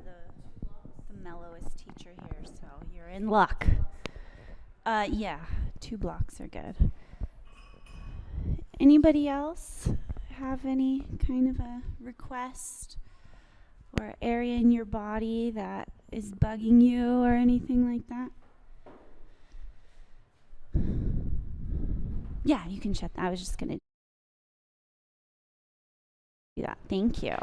the mellowest teacher here, so you're in luck. Yeah, 2 blocks are good. Anybody else have any kind of a request or area in your body that is bugging you or anything like that? Yeah, you can shut that. I was just going to do that. Thank you.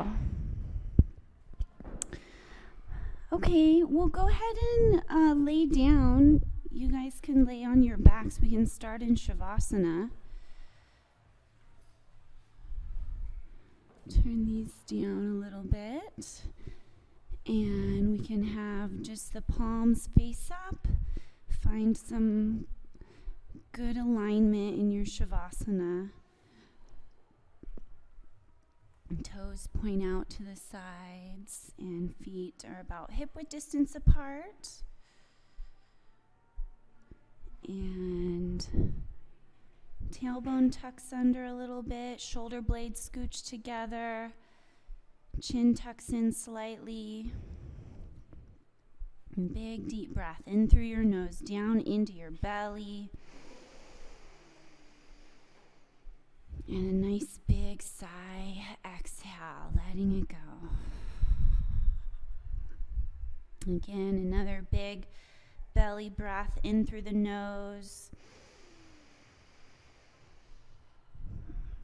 Okay, well, go ahead and lay down. You guys can lay on your backs. We can start in Shavasana. Turn these down a little bit. And we can have just the palms face up. Find some good alignment in your Shavasana. Toes point out to the sides and feet are about hip-width distance apart. And tailbone tucks under a little bit, shoulder blades scooch together, chin tucks in slightly. And big deep breath in through your nose, down into your belly. And a nice big sigh, exhale, letting it go. Again, another big belly breath in through the nose.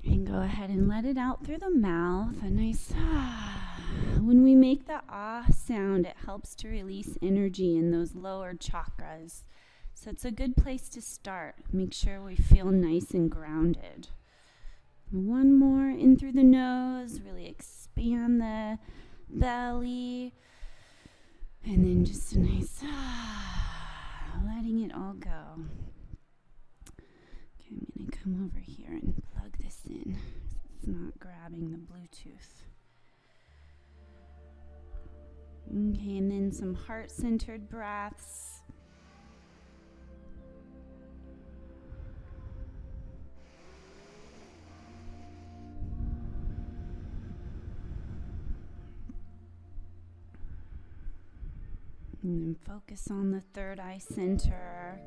And go ahead and let it out through the mouth, a nice ah. When we make the ah sound, it helps to release energy in those lower chakras. So it's a good place to start. Make sure we feel nice and grounded. One more in through the nose, really expand the belly. And then just a nice letting it all go. Okay, I'm going to come over here and plug this in. It's not grabbing the Bluetooth. Okay, and then some heart-centered breaths. And then focus on the third eye center.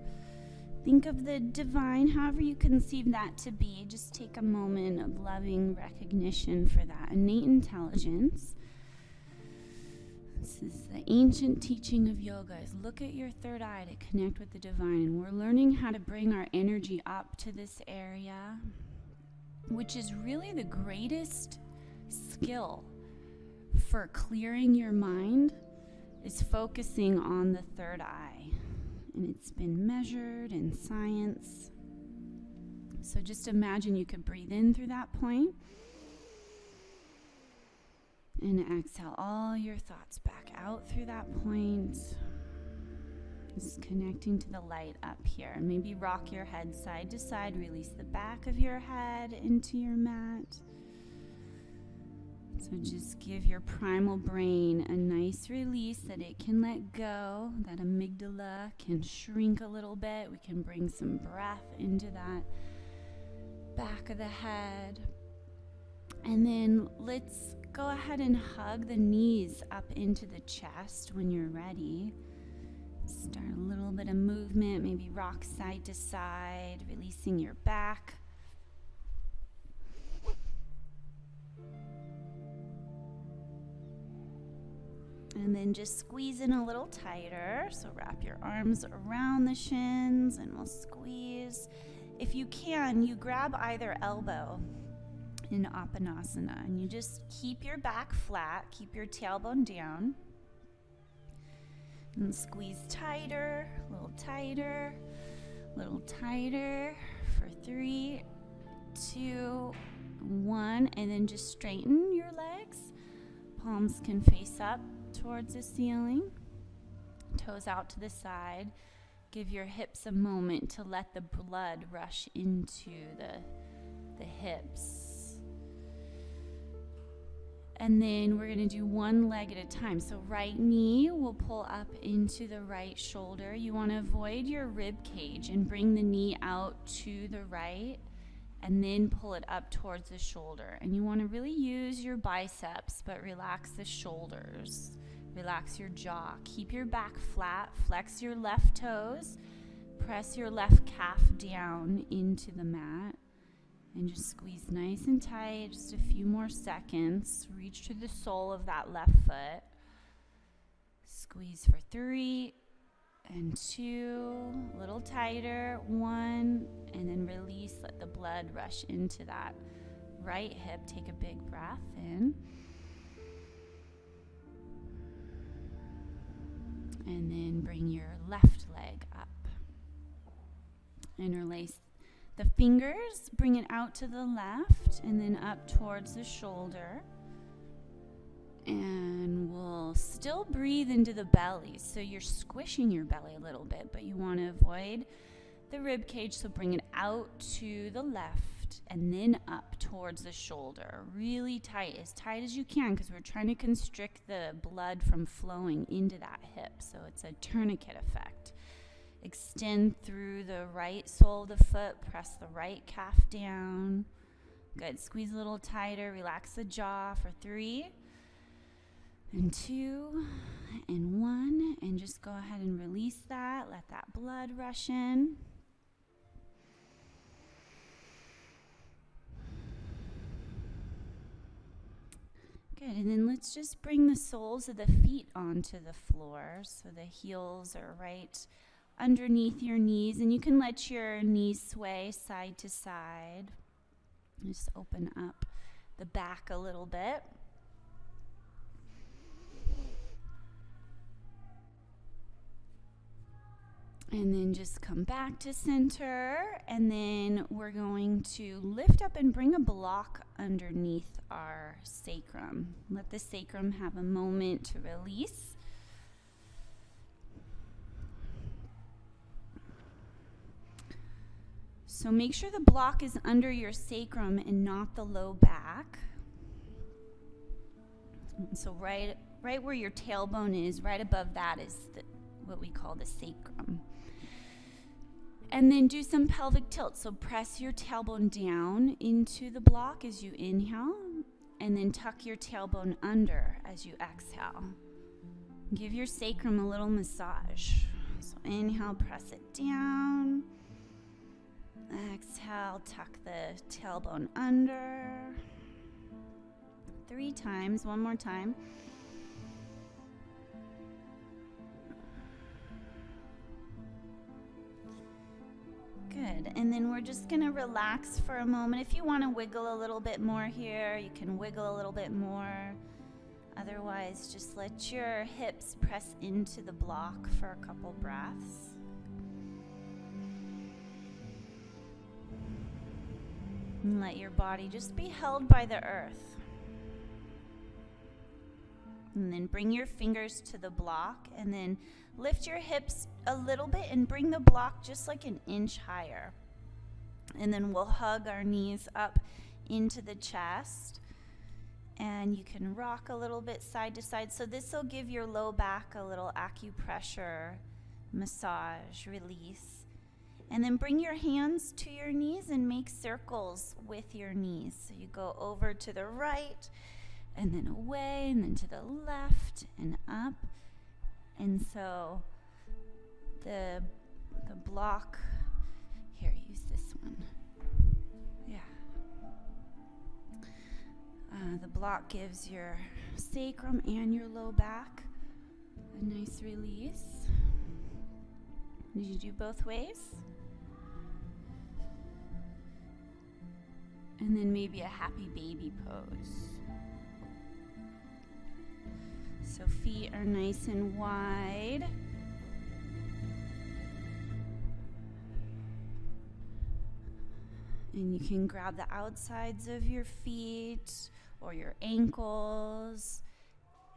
Think of the divine, however you conceive that to be. Just take a moment of loving recognition for that innate intelligence. This is the ancient teaching of yoga, is look at your third eye to connect with the divine. And we're learning how to bring our energy up to this area, which is really the greatest skill for clearing your mind, is focusing on the third eye. And it's been measured in science. So just imagine you could breathe in through that point. And exhale all your thoughts back out through that point. Just connecting to the light up here. Maybe rock your head side to side. Release the back of your head into your mat. So just give your primal brain a nice release that it can let go. That amygdala can shrink a little bit. We can bring some breath into that back of the head. And then let's go ahead and hug the knees up into the chest when you're ready. Start a little bit of movement, maybe rock side to side, releasing your back. And then just squeeze in a little tighter. So wrap your arms around the shins and we'll squeeze. If you can, you grab either elbow in Apanasana and you just keep your back flat, keep your tailbone down. And squeeze tighter, a little tighter, a little tighter for 3, 2, 1. And then just straighten your legs. Palms can face up towards the ceiling, toes out to the side. Give your hips a moment to let the blood rush into the hips. And then we're going to do one leg at a time. So right knee will pull up into the right shoulder. You want to avoid your rib cage and bring the knee out to the right and then pull it up towards the shoulder. And you want to really use your biceps but relax the shoulders. Relax your jaw. Keep your back flat. Flex your left toes. Press your left calf down into the mat. And just squeeze nice and tight. Just a few more seconds. Reach to the sole of that left foot. Squeeze for 3 and 2. A little tighter. 1. And then release. Let the blood rush into that right hip. Take a big breath in. And then bring your left leg up. Interlace the fingers, bring it out to the left and then up towards the shoulder. And we'll still breathe into the belly. So you're squishing your belly a little bit, but you want to avoid the rib cage. So bring it out to the left and then up towards the shoulder. Really tight as you can, because we're trying to constrict the blood from flowing into that hip. So it's a tourniquet effect. Extend through the right sole of the foot. Press the right calf down. Good. Squeeze a little tighter. Relax the jaw for 3 and 2 and 1. And just go ahead and release that. Let that blood rush in. Good. And then let's just bring the soles of the feet onto the floor. So the heels are right underneath your knees, and you can let your knees sway side to side. Just open up the back a little bit. And then just come back to center, and then we're going to lift up and bring a block underneath our sacrum. Let the sacrum have a moment to release. So make sure the block is under your sacrum and not the low back. So right where your tailbone is, right above that is what we call the sacrum. And then do some pelvic tilt. So press your tailbone down into the block as you inhale, and then tuck your tailbone under as you exhale. Give your sacrum a little massage. So inhale, press it down. Exhale, tuck the tailbone under. 3 times, one more time. Good, and then we're just gonna relax for a moment. If you wanna wiggle a little bit more here, you can wiggle a little bit more. Otherwise, just let your hips press into the block for a couple breaths. And let your body just be held by the earth. And then bring your fingers to the block, and then lift your hips a little bit and bring the block just like an inch higher. And then we'll hug our knees up into the chest. And you can rock a little bit side to side. So this will give your low back a little acupressure, massage, release. And then bring your hands to your knees and make circles with your knees. So you go over to the right, and then away, and then to the left, and up. And so the block, here, use this one. Yeah. The block gives your sacrum and your low back a nice release. Did you do both ways? And then maybe a happy baby pose. So feet are nice and wide. And you can grab the outsides of your feet or your ankles.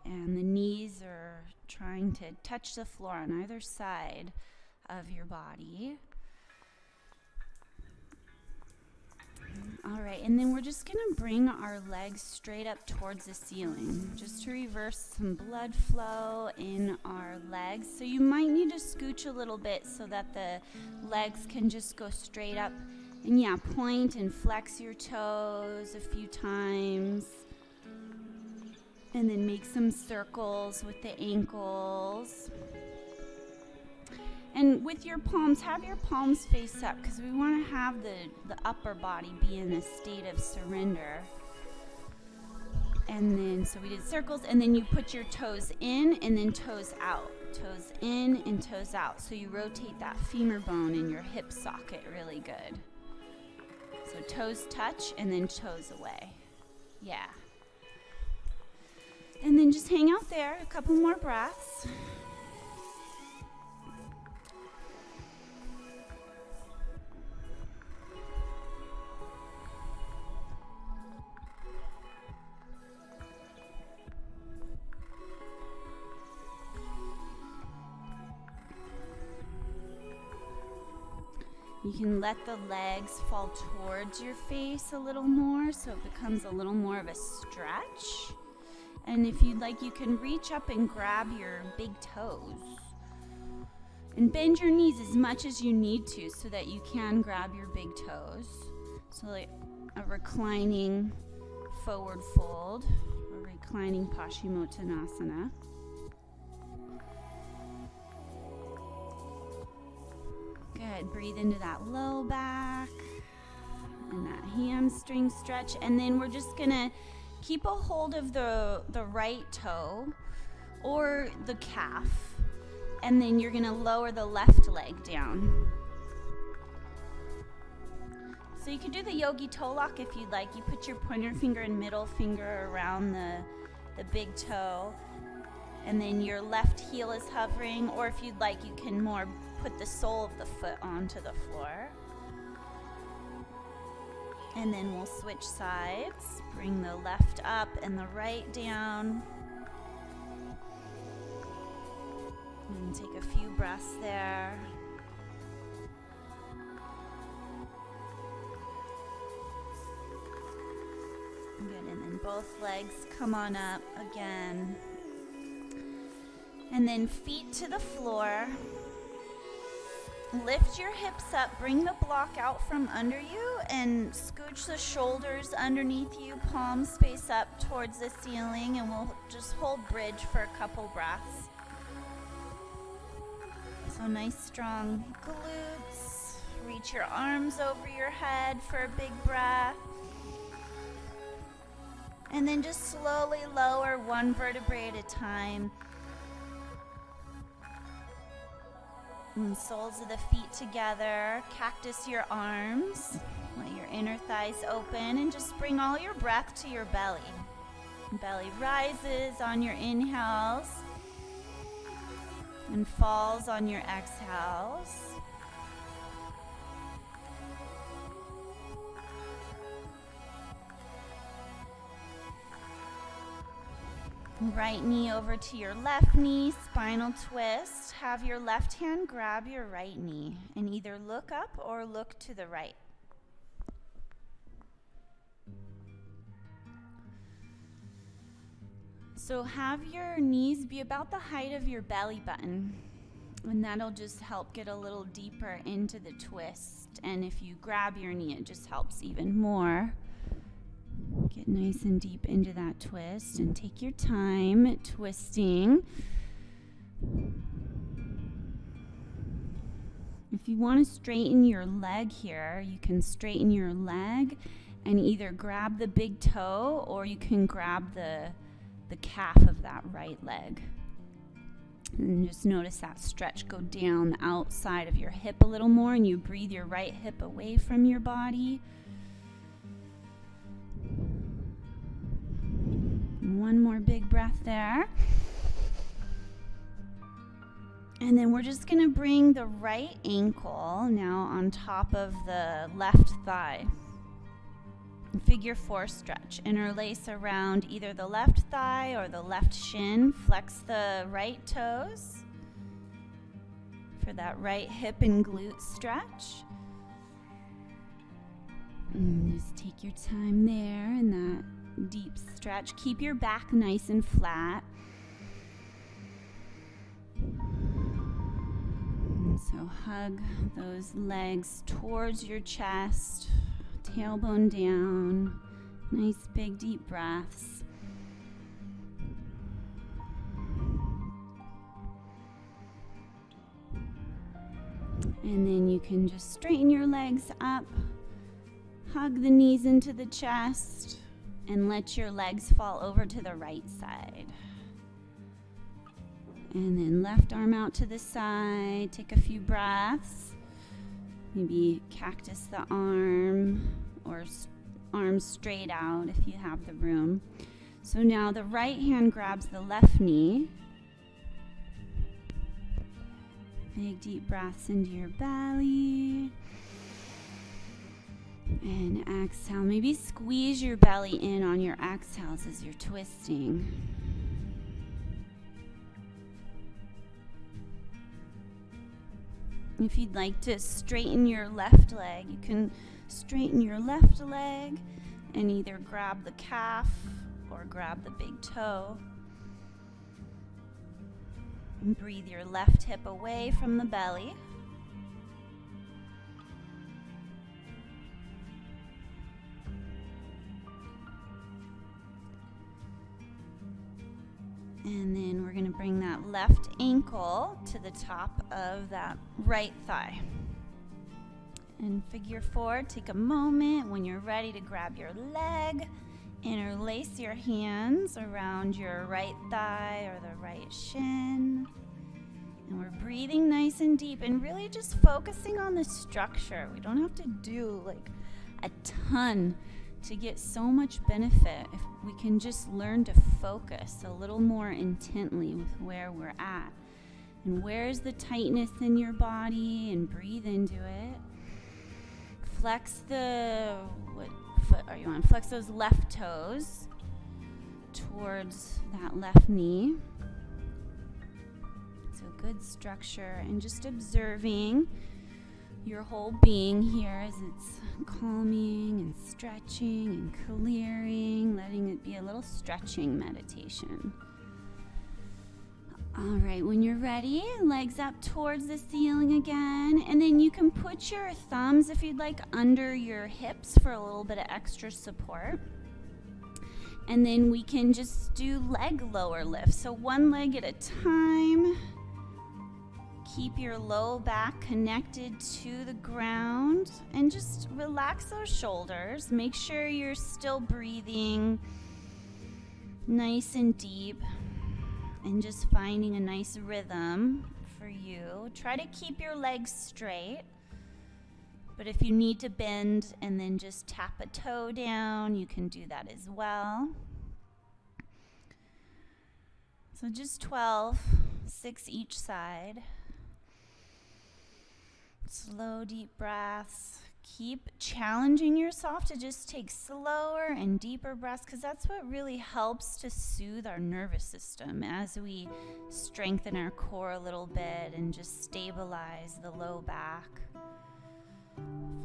And the knees are trying to touch the floor on either side of your body. All right, and then we're just going to bring our legs straight up towards the ceiling, just to reverse some blood flow in our legs. So you might need to scooch a little bit so that the legs can just go straight up. And yeah, point and flex your toes a few times. And then make some circles with the ankles. And with your palms, have your palms face up because we want to have the upper body be in a state of surrender. And then, so we did circles, and then you put your toes in and then toes out. Toes in and toes out. So you rotate that femur bone in your hip socket really good. So toes touch and then toes away. Yeah. And then just hang out there, a couple more breaths. You can let the legs fall towards your face a little more so it becomes a little more of a stretch. And if you'd like, you can reach up and grab your big toes. And bend your knees as much as you need to so that you can grab your big toes. So like a reclining forward fold, or reclining Paschimottanasana. Good, breathe into that low back and that hamstring stretch. And then we're just gonna keep a hold of the right toe or the calf. And then you're gonna lower the left leg down. So you could do the yogi toe lock if you'd like. You put your pointer finger and middle finger around the big toe. And then your left heel is hovering, or if you'd like, you can more put the sole of the foot onto the floor. And then we'll switch sides. Bring the left up and the right down. And take a few breaths there. Good, and then both legs come on up again. And then feet to the floor. Lift your hips up, bring the block out from under you, and scooch the shoulders underneath you, palms face up towards the ceiling, and we'll just hold bridge for a couple breaths. So nice strong glutes. Reach your arms over your head for a big breath. And then just slowly lower one vertebrae at a time. And soles of the feet together, cactus your arms, let your inner thighs open, and just bring all your breath to your belly. Belly rises on your inhales and falls on your exhales. Right knee over to your left knee, spinal twist. Have your left hand grab your right knee and either look up or look to the right. So have your knees be about the height of your belly button, and that'll just help get a little deeper into the twist. And if you grab your knee, it just helps even more. Get nice and deep into that twist and take your time twisting. If you want to straighten your leg here, you can straighten your leg and either grab the big toe or you can grab the calf of that right leg. And just notice that stretch go down the outside of your hip a little more, and you breathe your right hip away from your body. One more big breath there. And then we're just going to bring the right ankle now on top of the left thigh. Figure 4 stretch. Interlace around either the left thigh or the left shin. Flex the right toes for that right hip and glute stretch. And just take your time there in that deep stretch. Keep your back nice and flat. And so hug those legs towards your chest. Tailbone down, nice big deep breaths. And then you can just straighten your legs up, hug the knees into the chest, and let your legs fall over to the right side. And then left arm out to the side. Take a few breaths. Maybe cactus the arm or arms straight out if you have the room. So now the right hand grabs the left knee. Big deep breaths into your belly. And exhale. Maybe squeeze your belly in on your exhales as you're twisting. If you'd like to straighten your left leg, you can straighten your left leg and either grab the calf or grab the big toe. And breathe your left hip away from the belly. And then we're going to bring that left ankle to the top of that right thigh. And figure four, take a moment when you're ready to grab your leg, interlace your hands around your right thigh or the right shin. And we're breathing nice and deep and really just focusing on the structure. We don't have to do like a ton to get so much benefit if we can just learn to focus a little more intently with where we're at. And where's the tightness in your body, and breathe into it. Flex what foot are you on? Flex those left toes towards that left knee. So good structure, and just observing your whole being here as it's calming and stretching and clearing, letting it be a little stretching meditation. All right, when you're ready, legs up towards the ceiling again, and then you can put your thumbs, if you'd like, under your hips for a little bit of extra support. And then we can just do leg lower lifts, so one leg at a time. Keep your low back connected to the ground and just relax those shoulders. Make sure you're still breathing nice and deep and just finding a nice rhythm for you. Try to keep your legs straight, but if you need to bend and then just tap a toe down, you can do that as well. So just 12, 6 each side. Slow, deep breaths. Keep challenging yourself to just take slower and deeper breaths, because that's what really helps to soothe our nervous system as we strengthen our core a little bit and just stabilize the low back.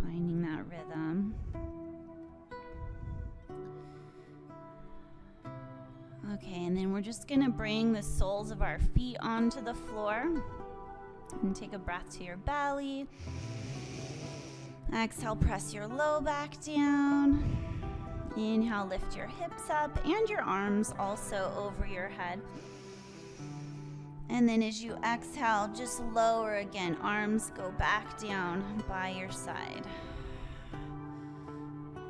Finding that rhythm. Okay, and then we're just going to bring the soles of our feet onto the floor. And take a breath to your belly. Exhale, press your low back down. Inhale, lift your hips up and your arms also over your head. And then as you exhale, just lower again. Arms go back down by your side.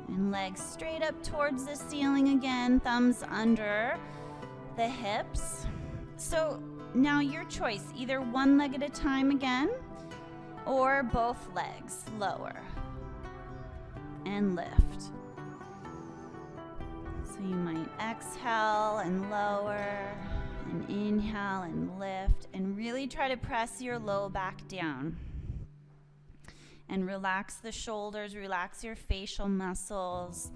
And legs straight up towards the ceiling again. Thumbs under the hips. So now your choice, either one leg at a time again, or both legs lower and lift. So you might exhale and lower, and inhale and lift, and really try to press your low back down. And relax the shoulders, relax your facial muscles.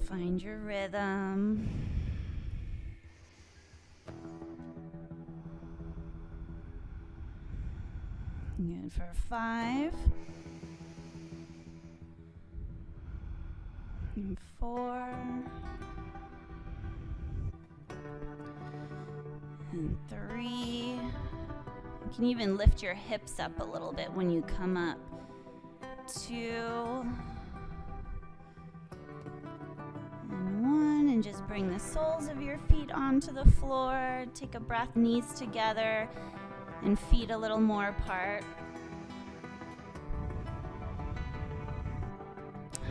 Find your rhythm. Good for 5. And 4. And 3. You can even lift your hips up a little bit when you come up. 2. And 1, and just bring the soles of your feet onto the floor. Take a breath, knees together and feet a little more apart.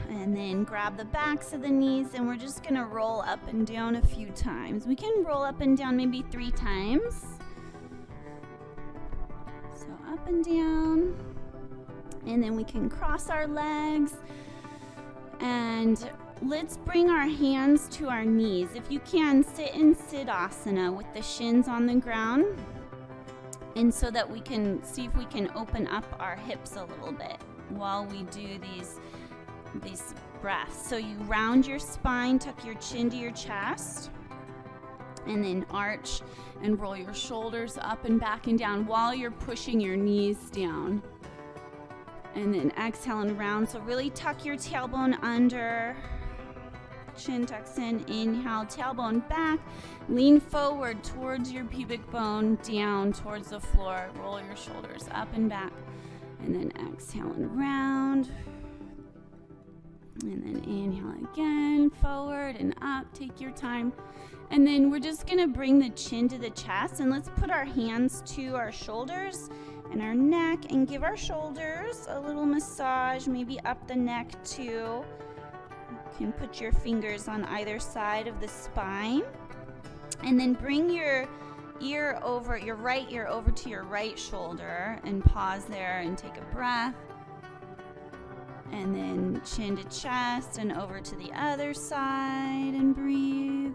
And then grab the backs of the knees, and we're just going to roll up and down a few times. We can roll up and down maybe 3 times. So up and down. And then we can cross our legs. And let's bring our hands to our knees. If you can, sit in Siddhasana with the shins on the ground. And so that we can see if we can open up our hips a little bit while we do these breaths. So you round your spine, tuck your chin to your chest, and then arch and roll your shoulders up and back and down while you're pushing your knees down. And then exhale and round. So really tuck your tailbone under, chin tucks in, inhale, tailbone back, lean forward towards your pubic bone, down towards the floor, roll your shoulders up and back, and then exhale and round. And then inhale again, forward and up, take your time. And then we're just gonna bring the chin to the chest, and let's put our hands to our shoulders and our neck and give our shoulders a little massage, maybe up the neck too. You can put your fingers on either side of the spine. And then bring your right ear over to your right shoulder and pause there and take a breath. And then chin to chest and over to the other side and breathe.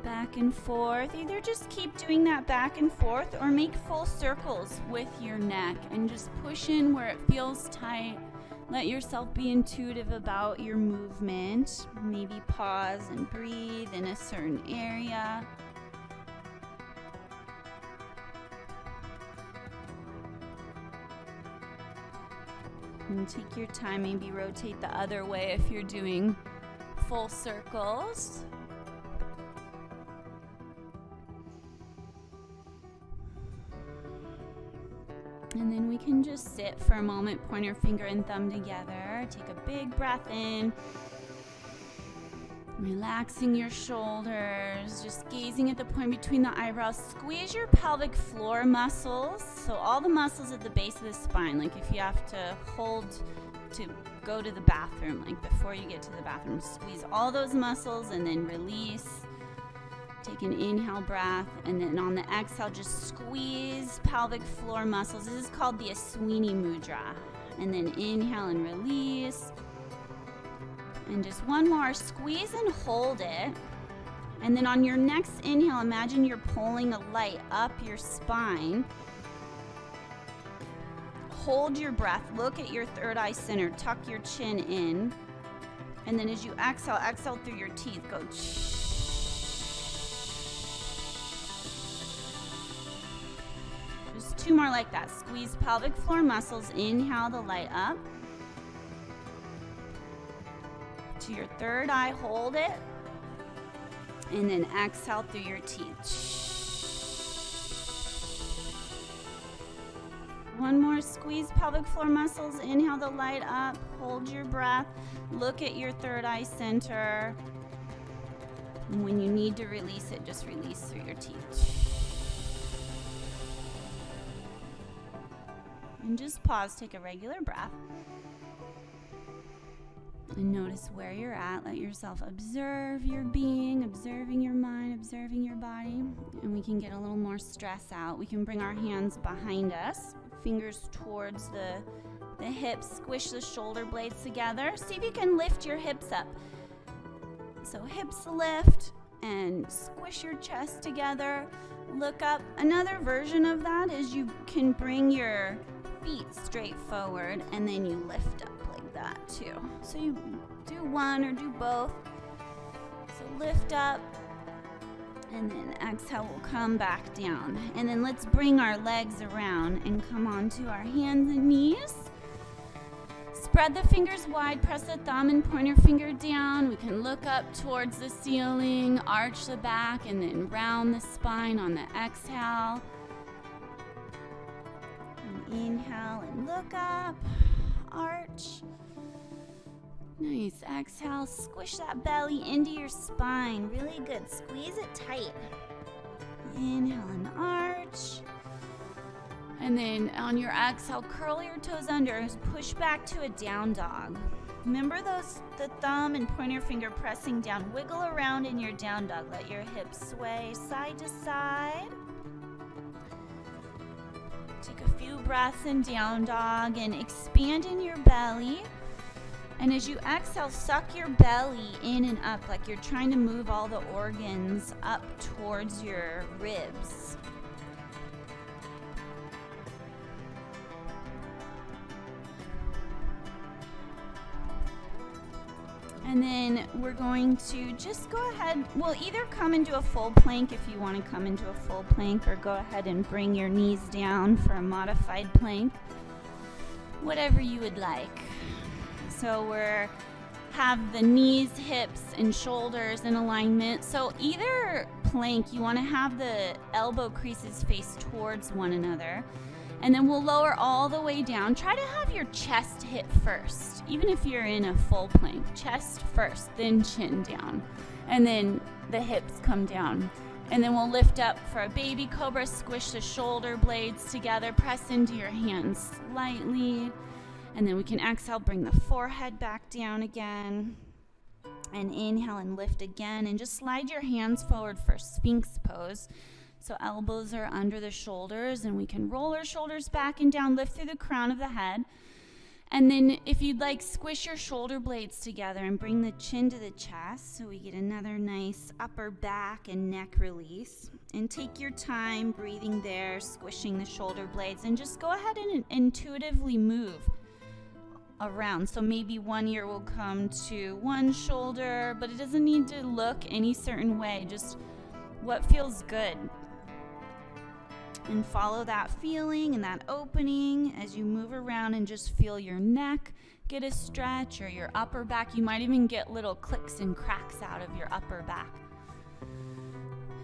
Back and forth. Either just keep doing that back and forth or make full circles with your neck and just push in where it feels tight. Let yourself be intuitive about your movement. Maybe pause and breathe in a certain area. And take your time, maybe rotate the other way if you're doing full circles. And then we can just sit for a moment, pointer finger and thumb together. Take a big breath in. Relaxing your shoulders, just gazing at the point between the eyebrows. Squeeze your pelvic floor muscles. So all the muscles at the base of the spine, like if you have to hold to go to the bathroom, like before you get to the bathroom, squeeze all those muscles and then release. Take an inhale breath, and then on the exhale, just squeeze pelvic floor muscles. This is called the Aswini Mudra. And then inhale and release. And just one more, squeeze and hold it. And then on your next inhale, imagine you're pulling a light up your spine. Hold your breath, look at your third eye center, tuck your chin in. And then as you exhale, exhale through your teeth, go shh. Just 2 more like that. Squeeze pelvic floor muscles, inhale the light up. To your third eye, hold it, and then exhale through your teeth. One more, squeeze pelvic floor muscles, inhale the light up, hold your breath, look at your third eye center, and when you need to release it, just release through your teeth. And just pause, take a regular breath. And notice where you're at. Let yourself observe your being, observing your mind, observing your body. And we can get a little more stress out. We can bring our hands behind us, fingers towards the hips, squish the shoulder blades together. See if you can lift your hips up. So hips lift and squish your chest together. Look up. Another version of that is you can bring your feet straight forward and then you lift up. That too. So you do one or do both. So lift up and then exhale, we'll come back down. And then let's bring our legs around and come onto our hands and knees. Spread the fingers wide, press the thumb and pointer finger down. We can look up towards the ceiling, arch the back, and then round the spine on the exhale. And inhale and look up, arch. Nice. Exhale, squish that belly into your spine. Really good. Squeeze it tight. Inhale and arch. And then on your exhale, curl your toes under. Push back to a down dog. Remember the thumb and pointer finger pressing down. Wiggle around in your down dog. Let your hips sway side to side. Take a few breaths in down dog and expand in your belly. And as you exhale, suck your belly in and up like you're trying to move all the organs up towards your ribs. And then we're going to just go ahead, we'll either come into a full plank if you want to come into a full plank, or go ahead and bring your knees down for a modified plank, whatever you would like. So have the knees, hips, and shoulders in alignment. So either plank, you want to have the elbow creases face towards one another. And then we'll lower all the way down. Try to have your chest hit first, even if you're in a full plank. Chest first, then chin down. And then the hips come down. And then we'll lift up for a baby cobra. Squish the shoulder blades together. Press into your hands slightly. And then we can exhale, bring the forehead back down again. And inhale and lift again. And just slide your hands forward for Sphinx pose. So elbows are under the shoulders, and we can roll our shoulders back and down, lift through the crown of the head. And then if you'd like, squish your shoulder blades together and bring the chin to the chest so we get another nice upper back and neck release. And take your time breathing there, squishing the shoulder blades, and just go ahead and intuitively move around. So maybe one ear will come to one shoulder, but it doesn't need to look any certain way, just what feels good. And follow that feeling and that opening as you move around, and just feel your neck get a stretch, or your upper back. You might even get little clicks and cracks out of your upper back.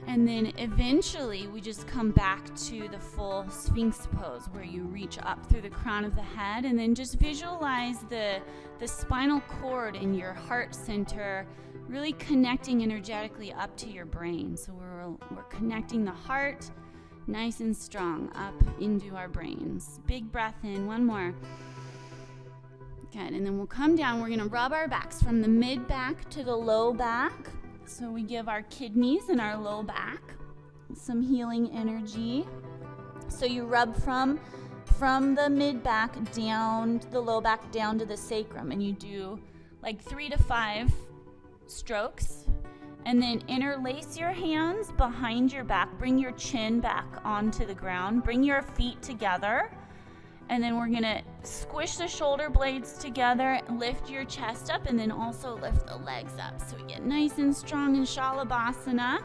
And then eventually we just come back to the full Sphinx pose, where you reach up through the crown of the head, and then just visualize the spinal cord in your heart center really connecting energetically up to your brain. So we're connecting the heart nice and strong up into our brains. Big breath in, one more. Good, and then we'll come down. We're gonna rub our backs from the mid back to the low back. So we give our kidneys and our low back some healing energy. So you rub from the mid back down to the low back, down to the sacrum, and you do like 3 to 5 strokes. And then interlace your hands behind your back. Bring your chin back onto the ground. Bring your feet together. And then we're gonna squish the shoulder blades together, lift your chest up, and then also lift the legs up. So we get nice and strong in Shalabhasana.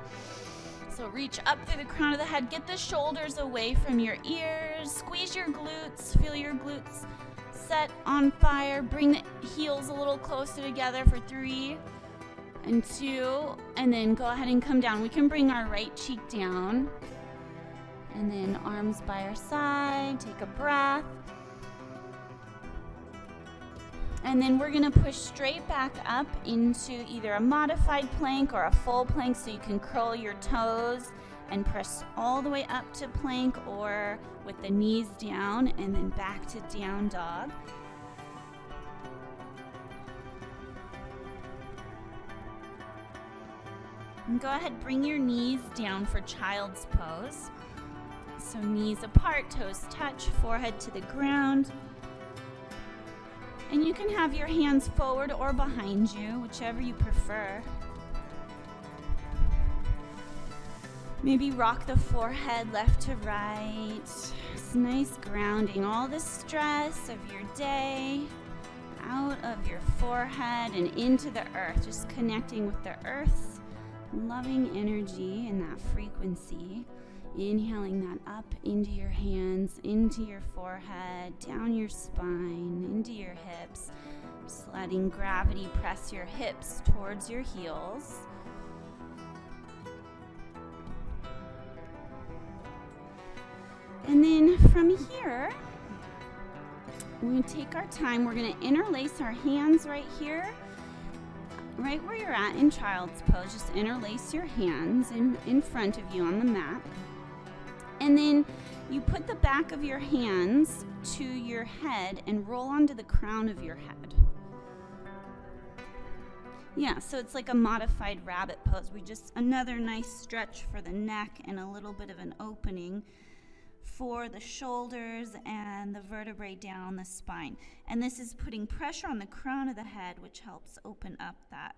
So reach up through the crown of the head. Get the shoulders away from your ears. Squeeze your glutes. Feel your glutes set on fire. Bring the heels a little closer together for 3 and 2, and then go ahead and come down. We can bring our right cheek down, and then arms by our side. Take a breath, and then we're gonna push straight back up into either a modified plank or a full plank, so you can curl your toes and press all the way up to plank, or with the knees down and then back to down dog. And go ahead, bring your knees down for child's pose. So knees apart, toes touch, forehead to the ground. And you can have your hands forward or behind you, whichever you prefer. Maybe rock the forehead left to right. It's nice grounding all the stress of your day out of your forehead and into the earth, just connecting with the earth's loving energy and that frequency. Inhaling that up into your hands, into your forehead, down your spine, into your hips. Just letting gravity press your hips towards your heels. And then from here, we're going to take our time. We're going to interlace our hands right here, right where you're at in child's pose. Just interlace your hands in front of you on the mat. And then you put the back of your hands to your head and roll onto the crown of your head. Yeah, so it's like a modified rabbit pose. Another nice stretch for the neck and a little bit of an opening for the shoulders and the vertebrae down the spine. And this is putting pressure on the crown of the head, which helps open up that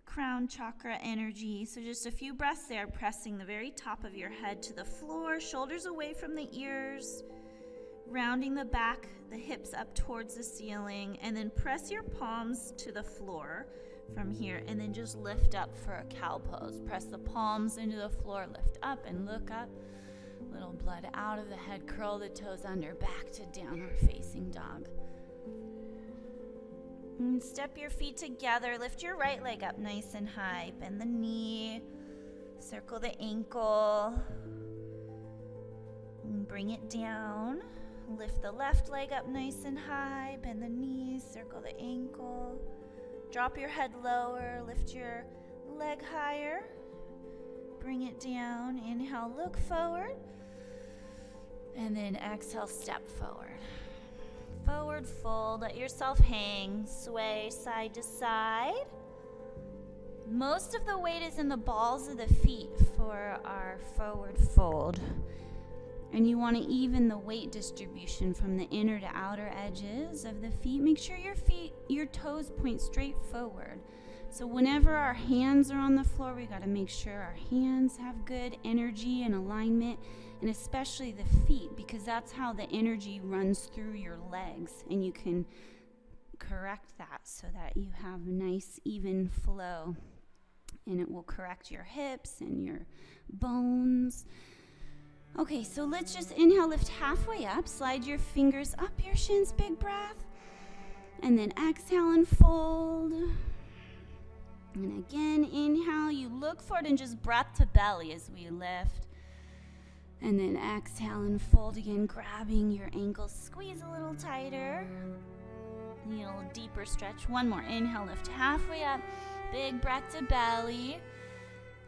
crown chakra energy. So just a few breaths there, pressing the very top of your head to the floor, shoulders away from the ears, rounding the back, the hips up towards the ceiling, and then press your palms to the floor from here, and then just lift up for a cow pose. Press the palms into the floor, lift up and look up. Little blood out of the head, curl the toes under, back to downward facing dog. And step your feet together, lift your right leg up nice and high, bend the knee, circle the ankle, and bring it down. Lift the left leg up nice and high, bend the knees, circle the ankle. Drop your head lower, lift your leg higher, bring it down. Inhale, look forward, and then exhale, step forward. Forward fold, let yourself hang, sway side to side. Most of the weight is in the balls of the feet for our forward fold. And you want to even the weight distribution from the inner to outer edges of the feet. Make sure your toes point straight forward. So whenever our hands are on the floor, we got to make sure our hands have good energy and alignment, and especially the feet, because that's how the energy runs through your legs, and you can correct that so that you have a nice even flow, and it will correct your hips and your bones. Okay, so let's just inhale, lift halfway up, slide your fingers up your shins, big breath, and then exhale and fold. And again, inhale, you look forward and just breath to belly as we lift. And then exhale and fold again, grabbing your ankles, squeeze a little tighter. Need a little deeper stretch. One more, inhale, lift halfway up, big breath to belly.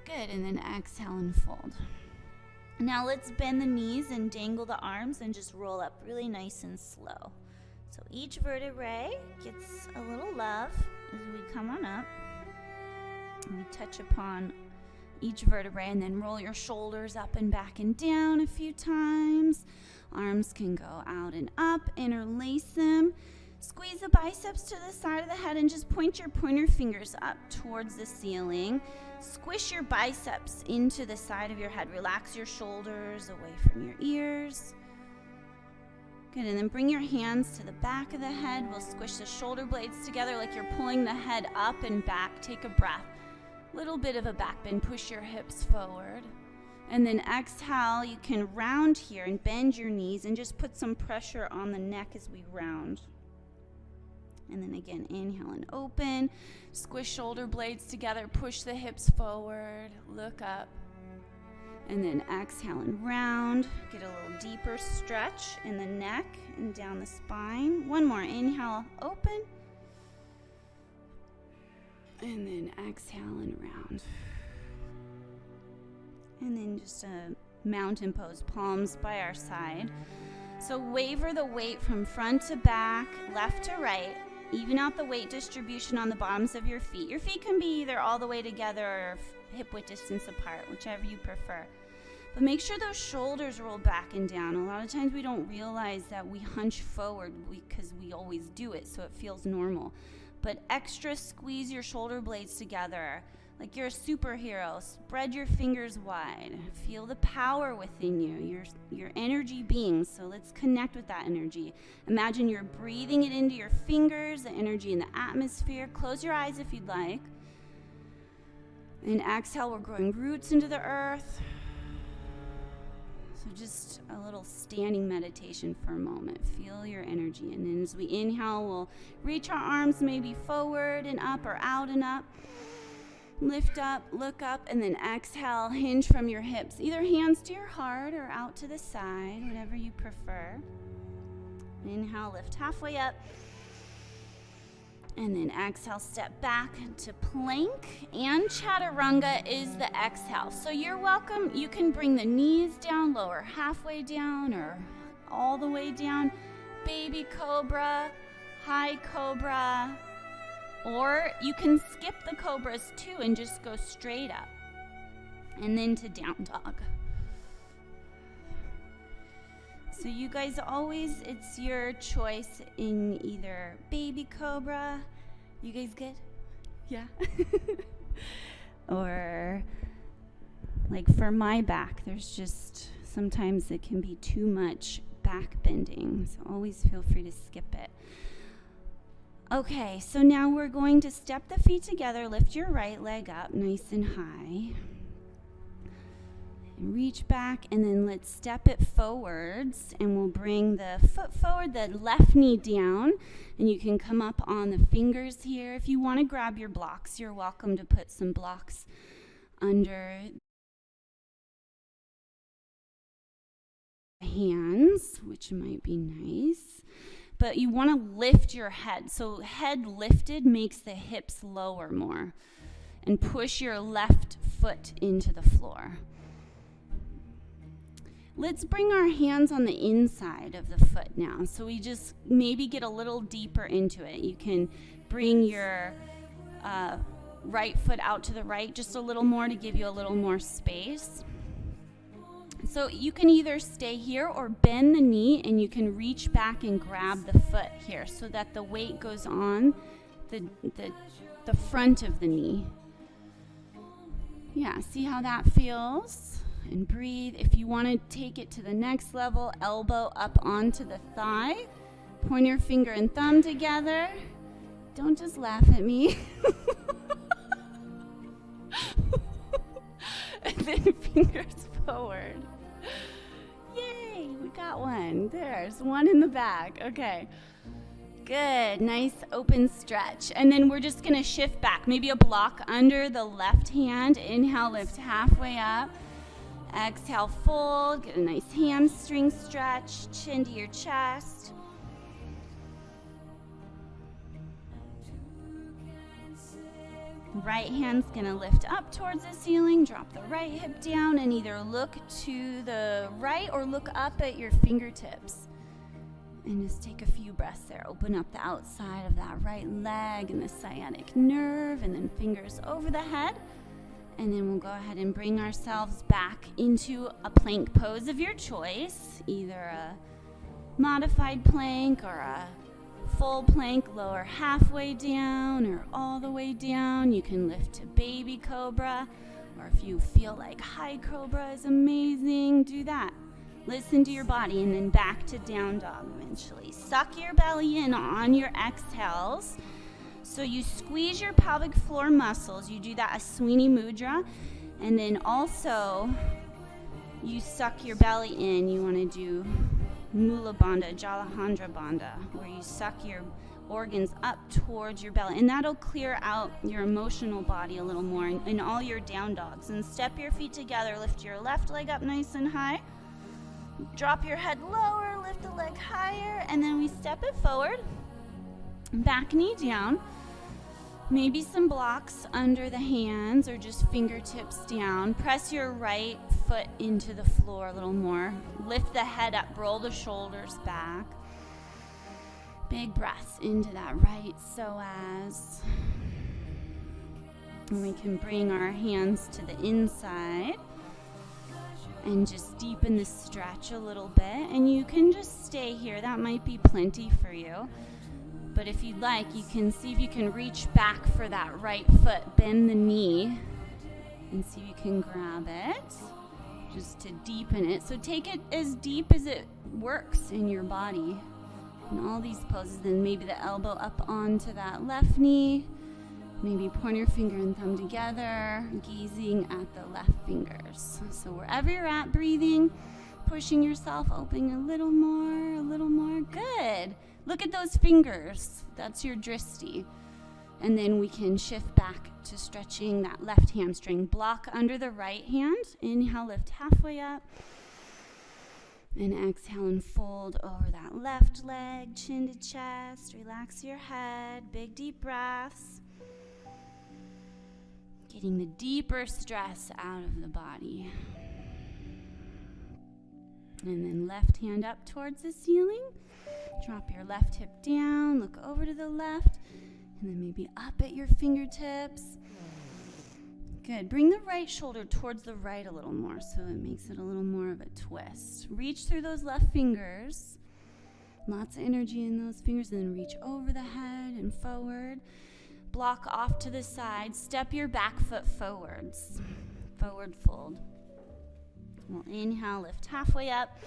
Good, and then exhale and fold. Now let's bend the knees and dangle the arms and just roll up really nice and slow. So each vertebrae gets a little love as we come on up. And we touch upon each vertebrae and then roll your shoulders up and back and down a few times. Arms can go out and up, interlace them. Squeeze the biceps to the side of the head and just point your pointer fingers up towards the ceiling. Squish your biceps into the side of your head. Relax your shoulders away from your ears. Good, and then bring your hands to the back of the head. We'll squish the shoulder blades together like you're pulling the head up and back. Take a breath. Little bit of a back bend. Push your hips forward. And then exhale, you can round here and bend your knees and just put some pressure on the neck as we round. And then again, inhale and open. Squish shoulder blades together. Push the hips forward. Look up. And then exhale and round. Get a little deeper stretch in the neck and down the spine. One more. Inhale, open. And then exhale and round. And then just a mountain pose, palms by our side. So waver the weight from front to back, left to right. Even out the weight distribution on the bottoms of your feet. Your feet can be either all the way together or hip width distance apart, whichever you prefer. But make sure those shoulders roll back and down. A lot of times we don't realize that we hunch forward because we always do it, so it feels normal. But extra squeeze your shoulder blades together like you're a superhero. Spread your fingers wide. Feel the power within you, your energy being. So let's connect with that energy. Imagine you're breathing it into your fingers, the energy in the atmosphere. Close your eyes if you'd like. And exhale, we're growing roots into the earth. So just a little standing meditation for a moment. Feel your energy. And then as we inhale, we'll reach our arms maybe forward and up or out and up. Lift up, look up, and then exhale, hinge from your hips. Either hands to your heart or out to the side, whatever you prefer. Inhale, lift halfway up. And then exhale, step back to plank. And chaturanga is the exhale. So you're welcome. You can bring the knees down, lower halfway down or all the way down. Baby cobra, high cobra. Or you can skip the cobras too and just go straight up. And then to down dog. So you guys always, it's your choice in either baby cobra. You guys good? Yeah. Or like for my back, there's just, sometimes it can be too much back bending. So always feel free to skip it. Okay, so now we're going to step the feet together, lift your right leg up nice and high. Reach back, and then let's step it forwards, and we'll bring the foot forward, the left knee down, and you can come up on the fingers here. If you want to grab your blocks, you're welcome to put some blocks under hands, which might be nice. But you want to lift your head. So head lifted makes the hips lower more, and push your left foot into the floor. Let's bring our hands on the inside of the foot now. So we just maybe get a little deeper into it. You can bring your right foot out to the right just a little more to give you a little more space. So you can either stay here or bend the knee, and you can reach back and grab the foot here so that the weight goes on the front of the knee. Yeah, see how that feels? And breathe. If you want to take it to the next level, elbow up onto the thigh. Point your finger and thumb together. Don't just laugh at me. And then fingers forward. Yay, we got one. There's one in the back. Okay. Good. Nice open stretch. And then we're just going to shift back. Maybe a block under the left hand. Inhale, lift halfway up. Exhale, fold, get a nice hamstring stretch, chin to your chest. Right hand's gonna lift up towards the ceiling, drop the right hip down, and either look to the right or look up at your fingertips. And just take a few breaths there. Open up the outside of that right leg and the sciatic nerve, and then fingers over the head. And then we'll go ahead and bring ourselves back into a plank pose of your choice, either a modified plank or a full plank, lower halfway down or all the way down. You can lift to baby cobra, or if you feel like high cobra is amazing, do that. Listen to your body, and then back to down dog eventually. Suck your belly in on your exhales. So you squeeze your pelvic floor muscles. You do that as Sweeney Mudra. And then also, you suck your belly in. You want to do Mula Bandha, Jalandhara Bandha, where you suck your organs up towards your belly. And that'll clear out your emotional body a little more in all your down dogs. And step your feet together. Lift your left leg up nice and high. Drop your head lower. Lift the leg higher. And then we step it forward. Back knee down. Maybe some blocks under the hands or just fingertips down. Press your right foot into the floor a little more. Lift the head up, roll the shoulders back. Big breaths into that right psoas. And we can bring our hands to the inside and just deepen the stretch a little bit. And you can just stay here. That might be plenty for you. But if you'd like, you can see if you can reach back for that right foot. Bend the knee and see if you can grab it just to deepen it. So take it as deep as it works in your body. In all these poses, then maybe the elbow up onto that left knee. Maybe point your finger and thumb together, gazing at the left fingers. So wherever you're at, breathing, pushing yourself, opening a little more, a little more. Good. Look at those fingers. That's your dristi. And then we can shift back to stretching that left hamstring. Block under the right hand. Inhale, lift halfway up. And exhale and fold over that left leg, chin to chest. Relax your head. Big deep breaths. Getting the deeper stress out of the body. And then left hand up towards the ceiling. Drop your left hip down. Look over to the left. And then maybe up at your fingertips. Good. Bring the right shoulder towards the right a little more so it makes it a little more of a twist. Reach through those left fingers. Lots of energy in those fingers. And then reach over the head and forward. Block off to the side. Step your back foot forwards. Forward fold. We'll inhale, lift halfway up.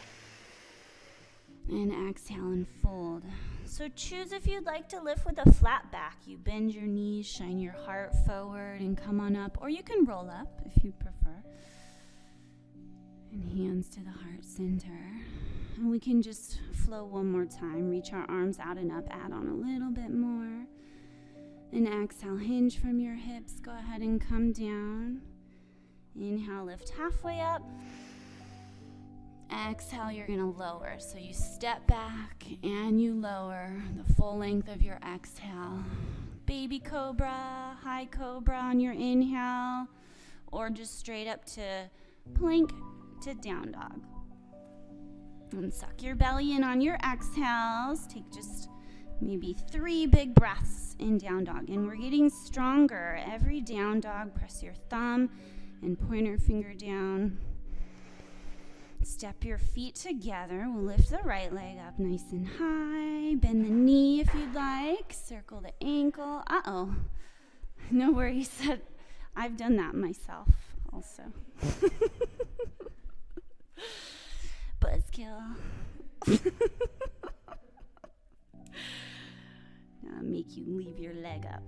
And exhale and fold. So choose if you'd like to lift with a flat back. You bend your knees, shine your heart forward, and come on up. Or you can roll up if you prefer. And hands to the heart center. And we can just flow one more time. Reach our arms out and up. Add on a little bit more. And exhale, hinge from your hips. Go ahead and come down. Inhale, lift halfway up. Exhale, you're going to lower. So you step back and you lower the full length of your exhale. Baby cobra, high cobra on your inhale, or just straight up to plank to down dog. And suck your belly in on your exhales. Take just maybe 3 big breaths in down dog. And we're getting stronger. Every down dog, press your thumb and pointer finger down. Step your feet together. We'll lift the right leg up nice and high. Bend the knee if you'd like. Circle the ankle. Uh-oh. No worries. I've done that myself also. Buzzkill. Make you leave your leg up.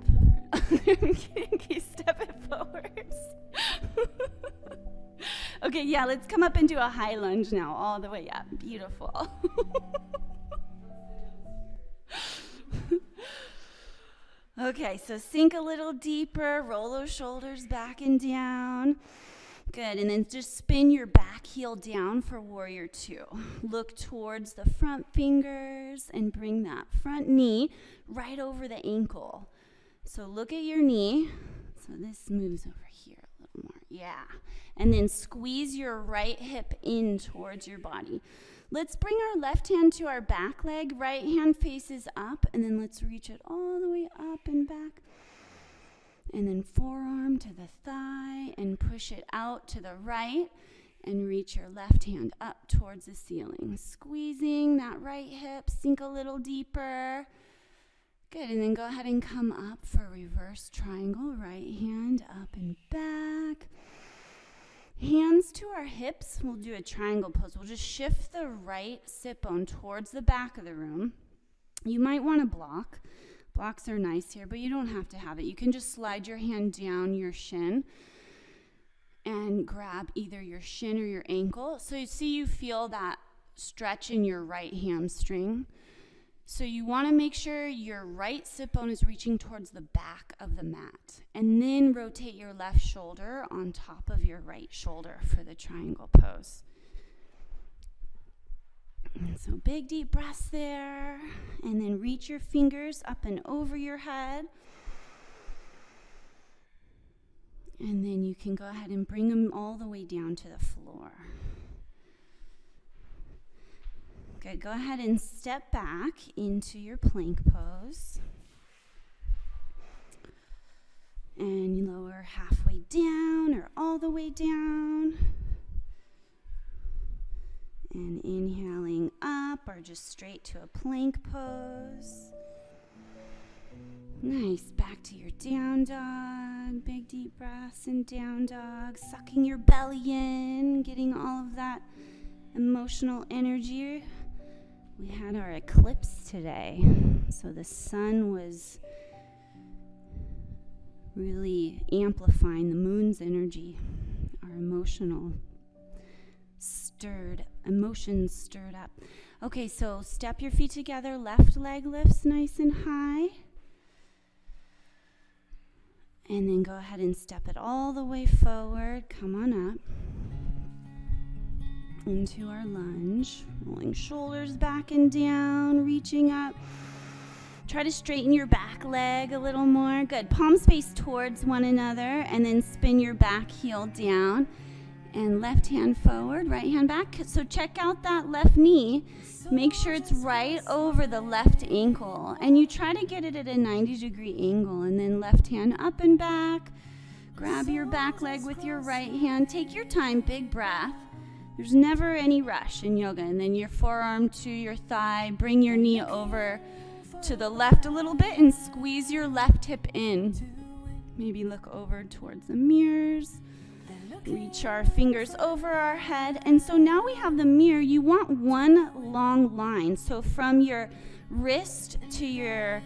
I'm kidding. You step it forwards. Okay, yeah, let's come up and do a high lunge now, all the way up. Beautiful. Okay, so sink a little deeper, roll those shoulders back and down. Good, and then just spin your back heel down for warrior 2. Look towards the front fingers and bring that front knee right over the ankle. So look at your knee. So this moves over here a little more. Yeah. And then squeeze your right hip in towards your body. Let's bring our left hand to our back leg. Right hand faces up, and then let's reach it all the way up and back. And then forearm to the thigh and push it out to the right and reach your left hand up towards the ceiling. Squeezing that right hip, sink a little deeper. Good, and then go ahead and come up for reverse triangle. Right hand up and back. Hands to our hips. We'll do a triangle pose. We'll just shift the right sit bone towards the back of the room. You might want to block. Blocks are nice here, but you don't have to have it. You can just slide your hand down your shin and grab either your shin or your ankle. So you see you feel that stretch in your right hamstring. So you want to make sure your right sit bone is reaching towards the back of the mat. And then rotate your left shoulder on top of your right shoulder for the triangle pose. And so big deep breaths there. And then reach your fingers up and over your head. And then you can go ahead and bring them all the way down to the floor. Good. Go ahead and step back into your plank pose. And you lower halfway down or all the way down. And inhaling up or just straight to a plank pose. Nice. Back to your down dog. Big deep breaths in down dog. Sucking your belly in. Getting all of that emotional energy. We had our eclipse today. So the sun was really amplifying the moon's energy. Our emotions stirred up. Okay, so step your feet together. Left leg lifts nice and high. And then go ahead and step it all the way forward. Come on up. Into our lunge, rolling shoulders back and down, reaching up. Try to straighten your back leg a little more. Good. Palms face towards one another, and then spin your back heel down. And left hand forward, right hand back. So check out that left knee. Make sure it's right over the left ankle. And you try to get it at a 90-degree angle. And then left hand up and back. Grab your back leg with your right hand. Take your time, big breath. There's never any rush in yoga. And then your forearm to your thigh. Bring your knee over to the left a little bit and squeeze your left hip in. Maybe look over towards the mirrors. Reach our fingers over our head. And so now we have the mirror. You want one long line. So from your wrist to your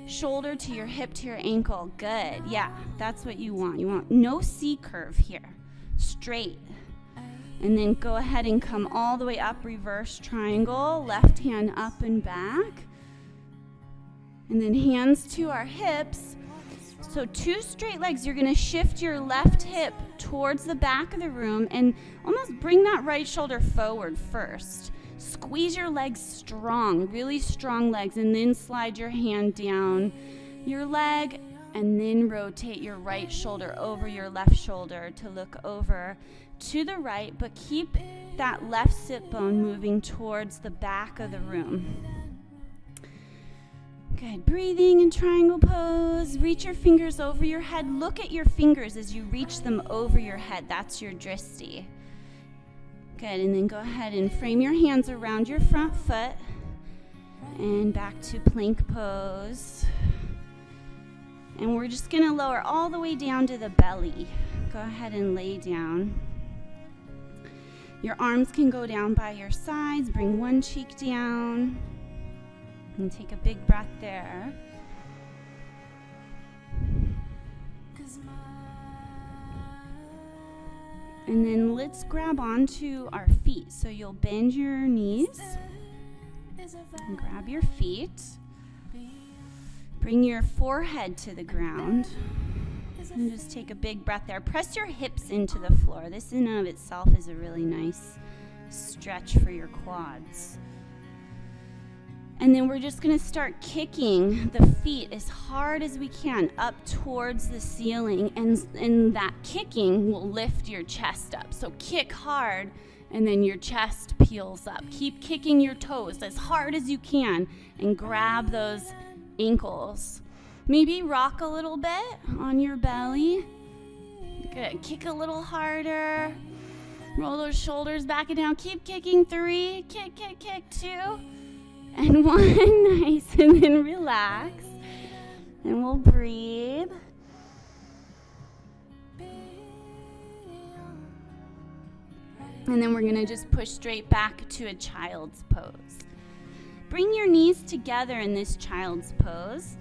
shoulder to your hip to your ankle. Good. Yeah, that's what you want. You want no C curve here. Straight. And then go ahead and come all the way up, reverse triangle, left hand up and back. And then hands to our hips. So 2 straight legs, you're gonna shift your left hip towards the back of the room and almost bring that right shoulder forward first. Squeeze your legs strong, really strong legs, and then slide your hand down your leg and then rotate your right shoulder over your left shoulder to look over to the right, but keep that left sit bone moving towards the back of the room. Good. Breathing in triangle pose. Reach your fingers over your head. Look at your fingers as you reach them over your head. That's your dristi. Good. And then go ahead and frame your hands around your front foot. And back to plank pose. And we're just going to lower all the way down to the belly. Go ahead and lay down. Your arms can go down by your sides. Bring one cheek down. And take a big breath there. And then let's grab onto our feet. So you'll bend your knees and grab your feet. Bring your forehead to the ground. And just take a big breath there. Press your hips into the floor. This in and of itself is a really nice stretch for your quads. And then we're just going to start kicking the feet as hard as we can up towards the ceiling. And that kicking will lift your chest up. So kick hard, and then your chest peels up. Keep kicking your toes as hard as you can and grab those ankles. Maybe rock a little bit on your belly. Good. Kick a little harder. Roll those shoulders back and down. Keep kicking. 3. Kick, kick, kick. 2. And 1. Nice. And then relax. And we'll breathe. And then we're going to just push straight back to a child's pose. Bring your knees together in this child's pose.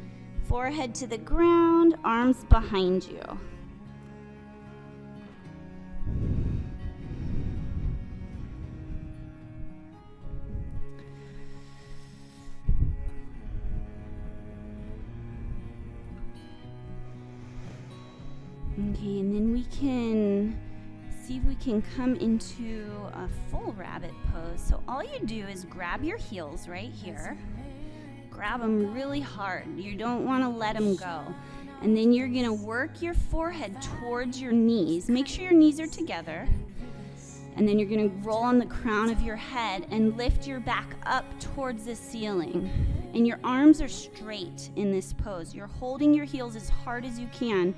Forehead to the ground, arms behind you. Okay, and then we can see if we can come into a full rabbit pose. So all you do is grab your heels right here. Grab them really hard. You don't want to let them go. And then you're going to work your forehead towards your knees. Make sure your knees are together. And then you're going to roll on the crown of your head and lift your back up towards the ceiling. And your arms are straight in this pose. You're holding your heels as hard as you can.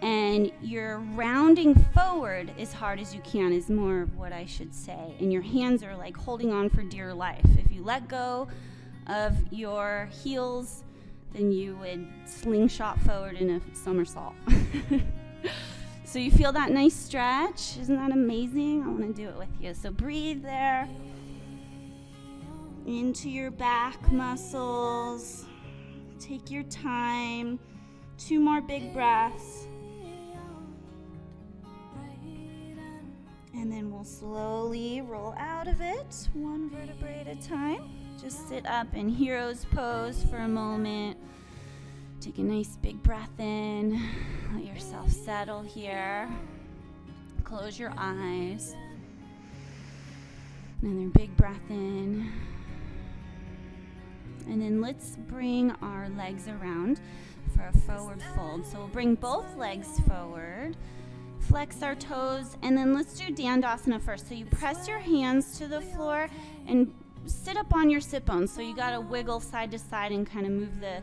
And you're rounding forward as hard as you can is more of what I should say. And your hands are like holding on for dear life. If you let go of your heels, then you would slingshot forward in a somersault. So you feel that nice stretch? Isn't that amazing? I want to do it with you. So breathe there into your back muscles. Take your time. 2 more big breaths. And then we'll slowly roll out of it, 1 vertebrae at a time. Just sit up in hero's pose for a moment. Take a nice big breath in. Let yourself settle here. Close your eyes. Another big breath in. And then let's bring our legs around for a forward fold. So we'll bring both legs forward, flex our toes, and then let's do Dandasana first. So you press your hands to the floor and sit up on your sit bones. So you gotta wiggle side to side and kind of move the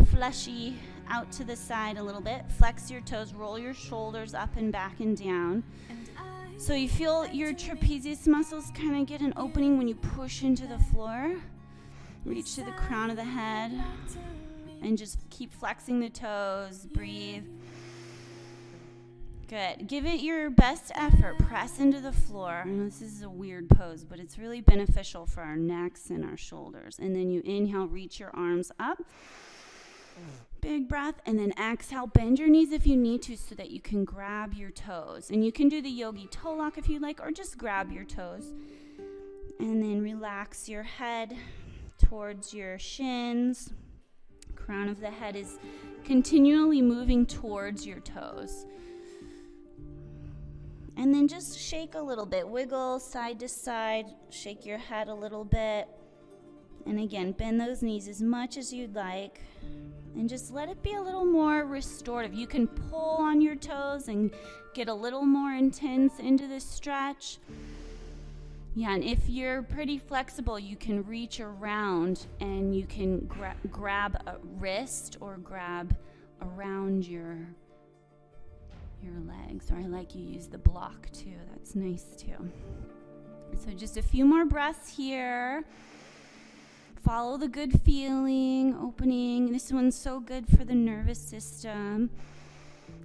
fleshy out to the side a little bit. Flex your toes, roll your shoulders up and back and down. So you feel your trapezius muscles kind of get an opening when you push into the floor. Reach to the crown of the head and just keep flexing the toes. Breathe. Good. Give it your best effort. Press into the floor. I know this is a weird pose, but it's really beneficial for our necks and our shoulders. And then you inhale, reach your arms up. Big breath. And then exhale, bend your knees if you need to so that you can grab your toes. And you can do the yogi toe lock if you like, or just grab your toes. And then relax your head towards your shins. Crown of the head is continually moving towards your toes. And then just shake a little bit. Wiggle side to side. Shake your head a little bit. And again, bend those knees as much as you'd like. And just let it be a little more restorative. You can pull on your toes and get a little more intense into the stretch. Yeah, and if you're pretty flexible, you can reach around and you can grab a wrist or grab around your legs. Or I like you use the block too. That's nice too. So just a few more breaths here. Follow the good feeling, opening. This one's so good for the nervous system.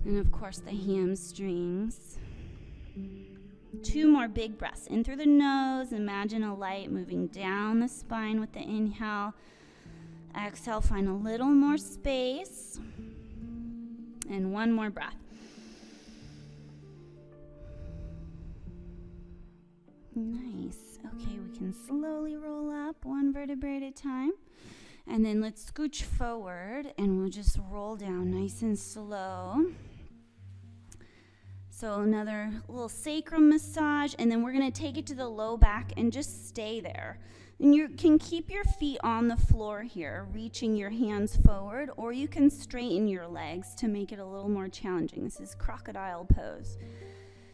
And of course the hamstrings. 2 more big breaths. In through the nose. Imagine a light moving down the spine with the inhale. Exhale, find a little more space. And 1 more breath. Nice. Okay, we can slowly roll up 1 vertebrae at a time. And then let's scooch forward and we'll just roll down nice and slow. So another little sacrum massage, and then we're going to take it to the low back and just stay there. And you can keep your feet on the floor here, reaching your hands forward, or you can straighten your legs to make it a little more challenging. This is crocodile pose.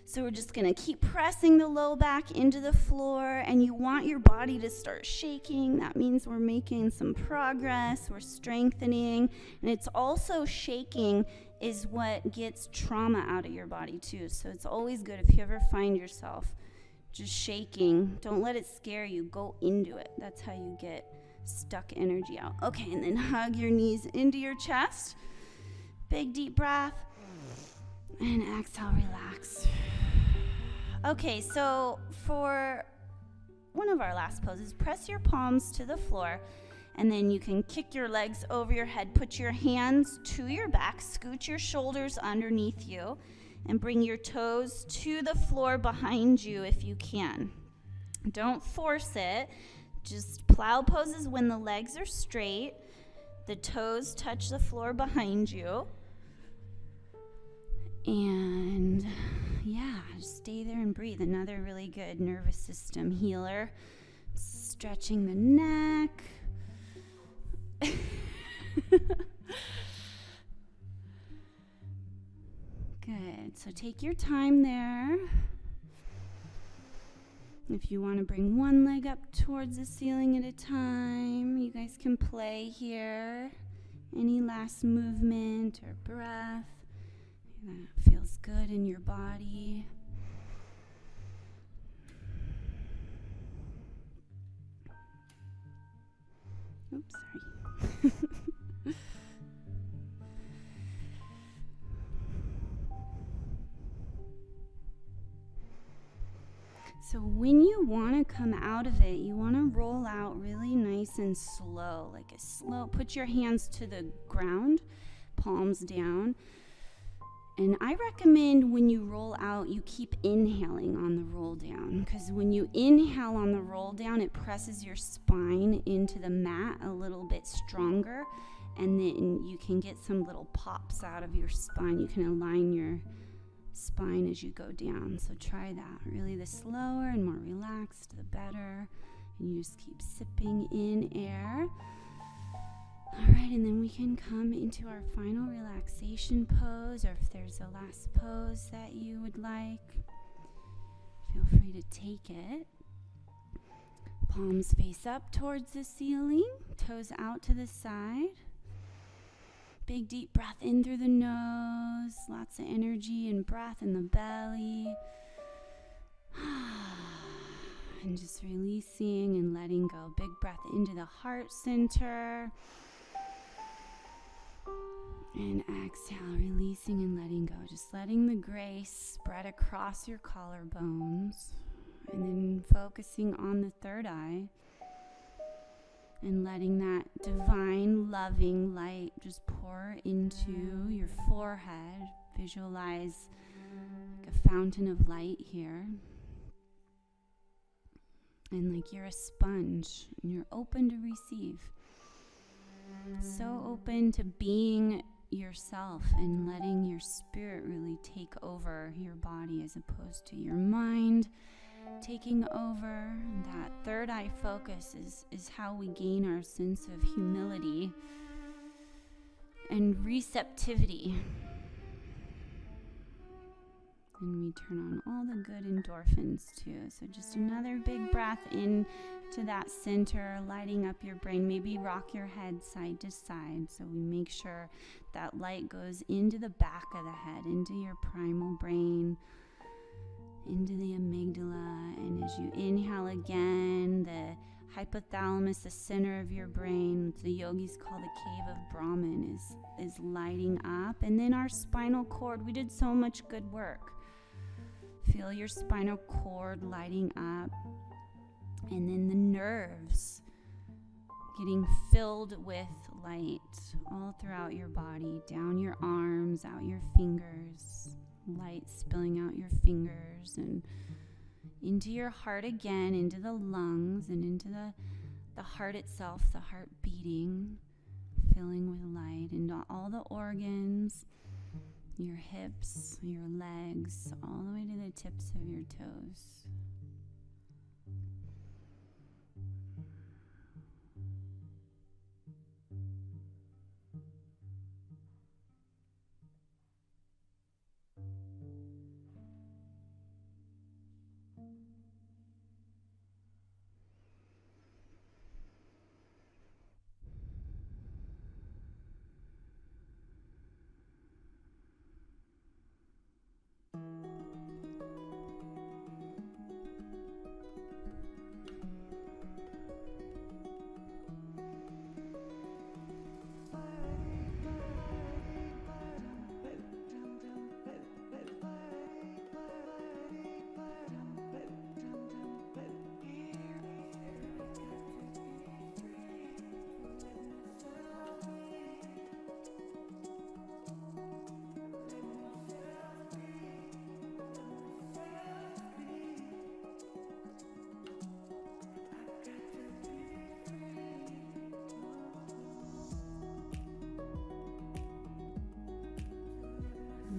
So we're just going to keep pressing the low back into the floor, and you want your body to start shaking. That means we're making some progress, we're strengthening, and it's also shaking is what gets trauma out of your body too. So it's always good if you ever find yourself just shaking, don't let it scare you, go into it. That's how you get stuck energy out. Okay, and then hug your knees into your chest. Big deep breath. And exhale, relax. Okay, so for one of our last poses, press your palms to the floor. And then you can kick your legs over your head, put your hands to your back, scoot your shoulders underneath you, and bring your toes to the floor behind you if you can. Don't force it. Just plow poses when the legs are straight, the toes touch the floor behind you. And yeah, just stay there and breathe. Another really good nervous system healer. Stretching the neck. Good. So take your time there. If you want to bring one leg up towards the ceiling at a time, you guys can play here. Any last movement or breath that feels good in your body. Oops, sorry. So when you want to come out of it, you want to roll out really nice and slow, like a slow, put your hands to the ground, palms down. And I recommend when you roll out, you keep inhaling on the roll down, because when you inhale on the roll down, it presses your spine into the mat a little bit stronger, and then you can get some little pops out of your spine. You can align your spine as you go down. So try that. Really, the slower and more relaxed, the better. And you just keep sipping in air. All right, and then we can come into our final relaxation pose, or if there's a last pose that you would like, feel free to take it. Palms face up towards the ceiling, toes out to the side. Big deep breath in through the nose, lots of energy and breath in the belly. And just releasing and letting go. Big breath into the heart center. And exhale, releasing and letting go. Just letting the grace spread across your collarbones. And then focusing on the third eye. And letting that divine, loving light just pour into your forehead. Visualize like a fountain of light here. And like you're a sponge and you're open to receive. So open to being yourself and letting your spirit really take over your body as opposed to your mind taking over. That third eye focus is how we gain our sense of humility and receptivity. And we turn on all the good endorphins too. So just another big breath in to that center, lighting up your brain. Maybe rock your head side to side so we make sure that light goes into the back of the head, into your primal brain, into the amygdala. And as you inhale again, the hypothalamus, the center of your brain, the yogis call the cave of Brahman, is lighting up. And then our spinal cord, we did so much good work. Feel your spinal cord lighting up. And then the nerves getting filled with light all throughout your body, down your arms, out your fingers, light spilling out your fingers and into your heart again, into the lungs and into the heart itself, the heart beating, filling with light, and all the organs, your hips, your legs, all the way to the tips of your toes.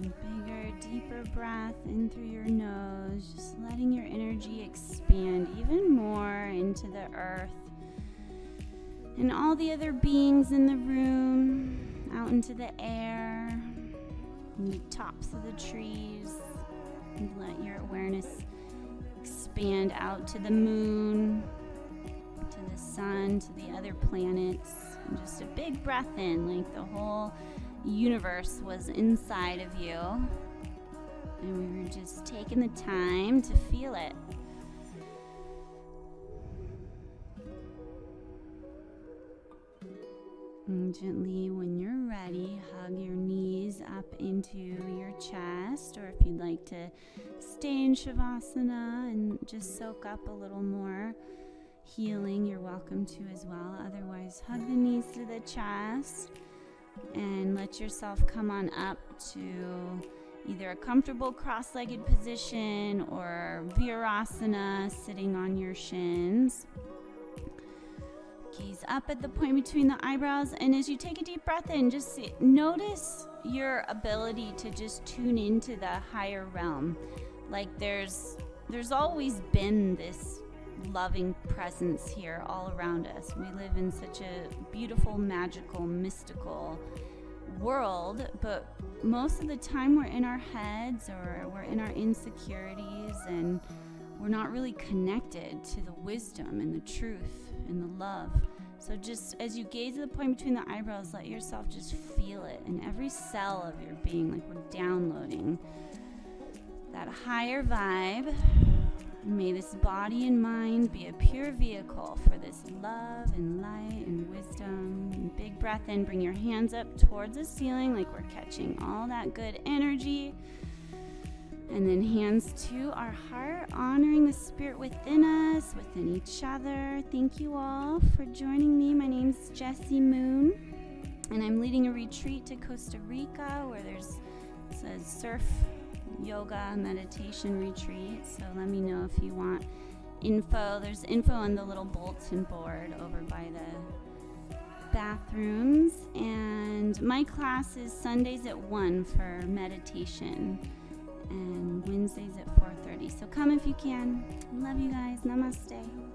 Bigger, deeper breath in through your nose, just letting your energy expand even more into the earth and all the other beings in the room, out into the air, and the tops of the trees. And let your awareness expand out to the moon, to the sun, to the other planets. And just a big breath in, like the whole universe was inside of you, and we were just taking the time to feel it. And gently, when you're ready, hug your knees up into your chest, or if you'd like to stay in Shavasana and just soak up a little more healing, you're welcome to as well. Otherwise, hug the knees to the chest and let yourself come on up to either a comfortable cross-legged position or Virasana, sitting on your shins. Gaze up at the point between the eyebrows, and as you take a deep breath in, just notice your ability to just tune into the higher realm. Like there's always been this loving presence here all around us. We live in such a beautiful, magical, mystical world, but most of the time we're in our heads or we're in our insecurities, and we're not really connected to the wisdom and the truth and the love. So just as you gaze at the point between the eyebrows, let yourself just feel it in every cell of your being, like we're downloading that higher vibe. May this body and mind be a pure vehicle for this love and light and wisdom. And big breath in, bring your hands up towards the ceiling like we're catching all that good energy. And then hands to our heart, honoring the spirit within us, within each other. Thank you all for joining me. My name's Jessie Moon, and I'm leading a retreat to Costa Rica where there's a surf yoga meditation retreat. So let me know if you want info. There's info on the little bulletin board over by the bathrooms. And my class is Sundays at 1 for meditation and Wednesdays at 4:30. So come if you can. Love you guys. Namaste.